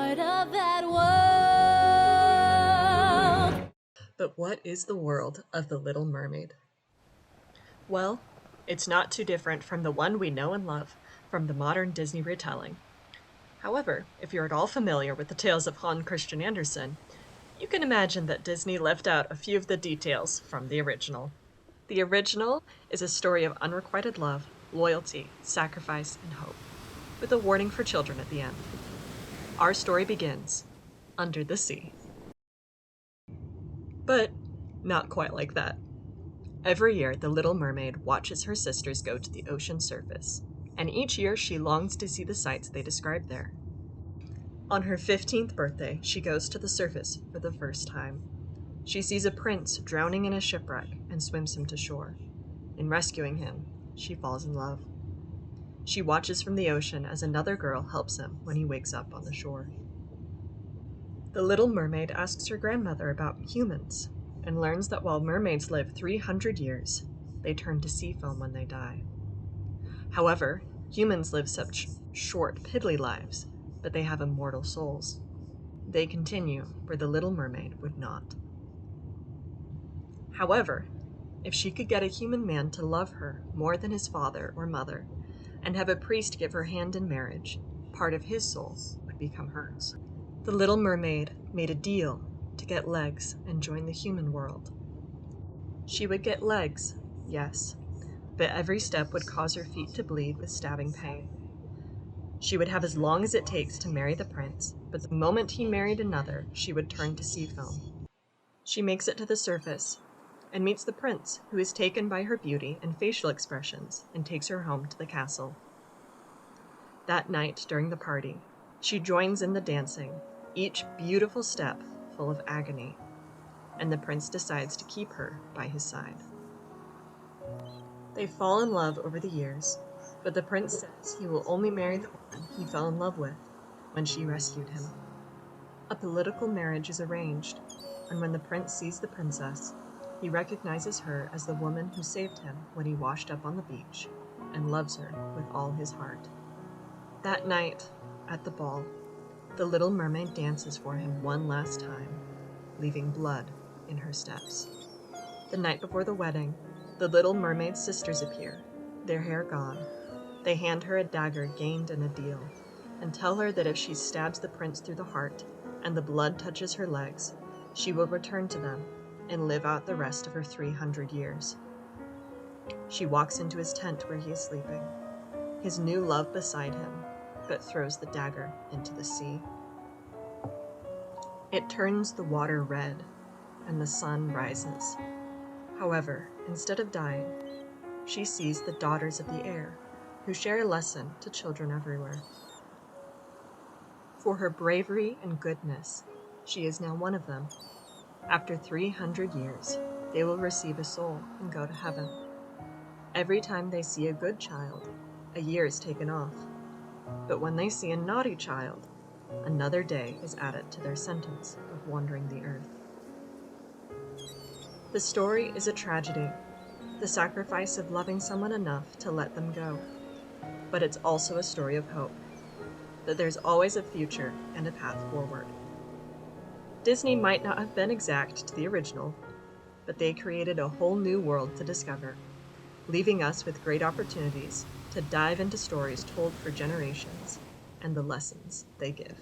part of that world. But what is the world of The Little Mermaid? Well, it's not too different from the one we know and love from the modern Disney retelling. However, if you're at all familiar with the tales of Hans Christian Andersen, you can imagine that Disney left out a few of the details from the original. The original is a story of unrequited love, loyalty, sacrifice, and hope, with a warning for children at the end. Our story begins under the sea. But not quite like that. Every year, the Little Mermaid watches her sisters go to the ocean surface, and each year she longs to see the sights they describe there. On her 15th birthday, she goes to the surface for the first time. She sees a prince drowning in a shipwreck and swims him to shore. In rescuing him, she falls in love. She watches from the ocean as another girl helps him when he wakes up on the shore. The Little Mermaid asks her grandmother about humans and learns that while mermaids live 300 years, they turn to sea foam when they die. However, humans live such short, piddly lives, but they have immortal souls. They continue where the Little Mermaid would not. However, if she could get a human man to love her more than his father or mother, and have a priest give her hand in marriage, part of his soul would become hers. The Little Mermaid made a deal to get legs and join the human world. She would get legs, yes, but every step would cause her feet to bleed with stabbing pain. She would have as long as it takes to marry the prince, but the moment he married another, she would turn to sea foam. She makes it to the surface and meets the prince, who is taken by her beauty and facial expressions and takes her home to the castle. That night, during the party, she joins in the dancing, each beautiful step full of agony, and the prince decides to keep her by his side. They fall in love over the years, but the prince says he will only marry the woman he fell in love with when she rescued him. A political marriage is arranged, and when the prince sees the princess, he recognizes her as the woman who saved him when he washed up on the beach, and loves her with all his heart. That night, at the ball, the Little Mermaid dances for him one last time, leaving blood in her steps. The night before the wedding, the Little Mermaid's sisters appear, their hair gone. They hand her a dagger gained in a deal, and tell her that if she stabs the prince through the heart, and the blood touches her legs, she will return to them and live out the rest of her 300 years. She walks into his tent where he is sleeping, his new love beside him, but throws the dagger into the sea. It turns the water red, and the sun rises. However, instead of dying, she sees the daughters of the air, who share a lesson to children everywhere. For her bravery and goodness, she is now one of them. After 300 years, they will receive a soul and go to heaven. Every time they see a good child, a year is taken off. But when they see a naughty child, another day is added to their sentence of wandering the earth. The story is a tragedy, the sacrifice of loving someone enough to let them go. But it's also a story of hope, that there's always a future and a path forward. Disney might not have been exact to the original, but they created a whole new world to discover, leaving us with great opportunities to dive into stories told for generations and the lessons they give.